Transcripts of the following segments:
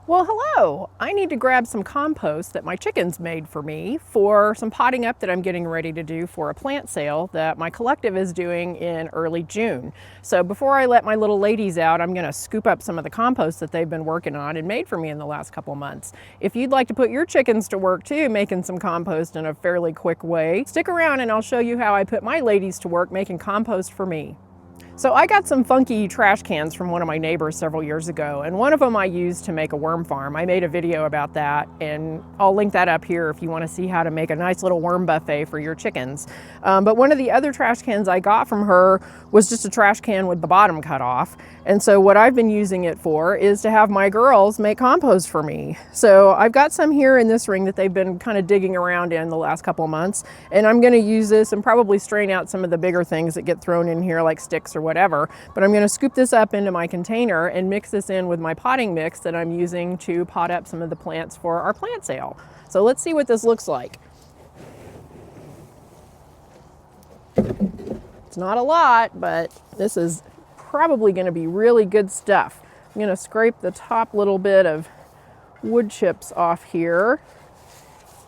Well, hello. I need to grab some compost that my chickens made for me for some potting up that I'm getting ready to do for a plant sale that my collective is doing in early June. So before I let my little ladies out, I'm going to scoop up some of the compost that they've been working on and made for me in the last couple months. If you'd like to put your chickens to work too, making some compost in a fairly quick way, stick around and I'll show you how I put my ladies to work making compost for me. So I got some funky trash cans from one of my neighbors several years ago, and one of them I used to make a worm farm. I made a video about that, and I'll link that up here if you want to see how to make a nice little worm buffet for your chickens. But one of the other trash cans I got from her was just a trash can with the bottom cut off. And so what I've been using it for is to have my girls make compost for me. So I've got some here in this ring that they've been kind of digging around in the last couple of months, and I'm going to use this and probably strain out some of the bigger things that get thrown in here like sticks or whatever. But I'm going to scoop this up into my container and mix this in with my potting mix that I'm using to pot up some of the plants for our plant sale. So let's see what this looks like. It's not a lot, but this is probably going to be really good stuff. I'm going to scrape the top little bit of wood chips off here,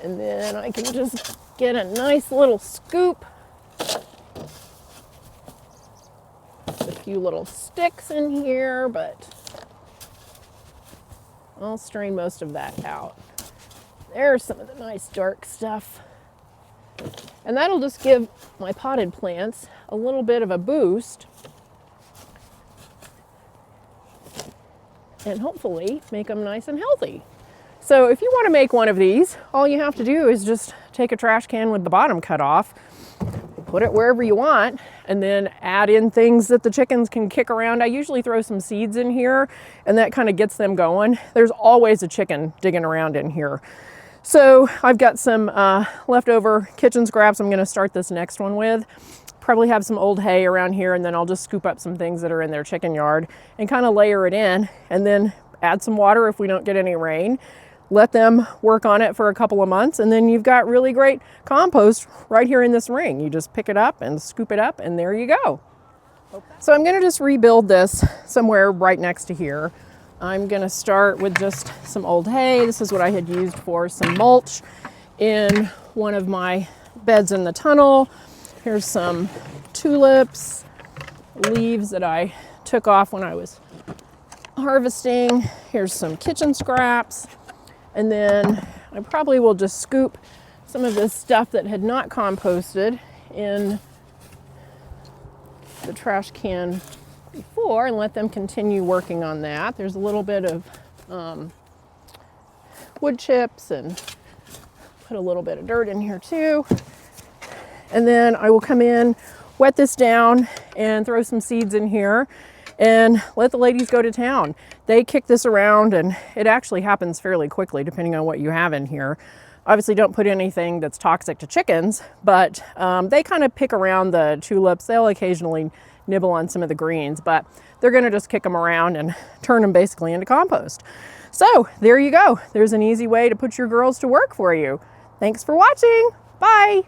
and then I can just get a nice little scoop. A few little sticks in here, but I'll strain most of that out. There's some of the nice dark stuff. And that'll just give my potted plants a little bit of a boost and hopefully make them nice and healthy. So if you want to make one of these, all you have to do is just take a trash can with the bottom cut off, put it wherever you want, and then add in things that the chickens can kick around. I usually throw some seeds in here, and that kind of gets them going. There's always a chicken digging around in here. So I've got some leftover kitchen scraps I'm going to start this next one with. Probably have some old hay around here, and then I'll just scoop up some things that are in their chicken yard and kind of layer it in, and then add some water if we don't get any rain. Let them work on it for a couple of months, and then you've got really great compost right here in this ring. You just pick it up and scoop it up, and there you go. So I'm going to just rebuild this somewhere right next to here. I'm going to start with just some old hay. This is what I had used for some mulch in one of my beds in the tunnel. Here's some tulips, leaves that I took off when I was harvesting. Here's some kitchen scraps. And then I probably will just scoop some of this stuff that had not composted in the trash can before and let them continue working on that. There's a little bit of wood chips, and put a little bit of dirt in here too. And then I will come in, wet this down, and throw some seeds in here and let the ladies go to town. They kick this around, and it actually happens fairly quickly depending on what you have in here. Obviously don't put anything that's toxic to chickens, but they kind of pick around the tulips. They'll occasionally nibble on some of the greens, but they're gonna just kick them around and turn them basically into compost. So there you go. There's an easy way to put your girls to work for you. Thanks for watching. Bye.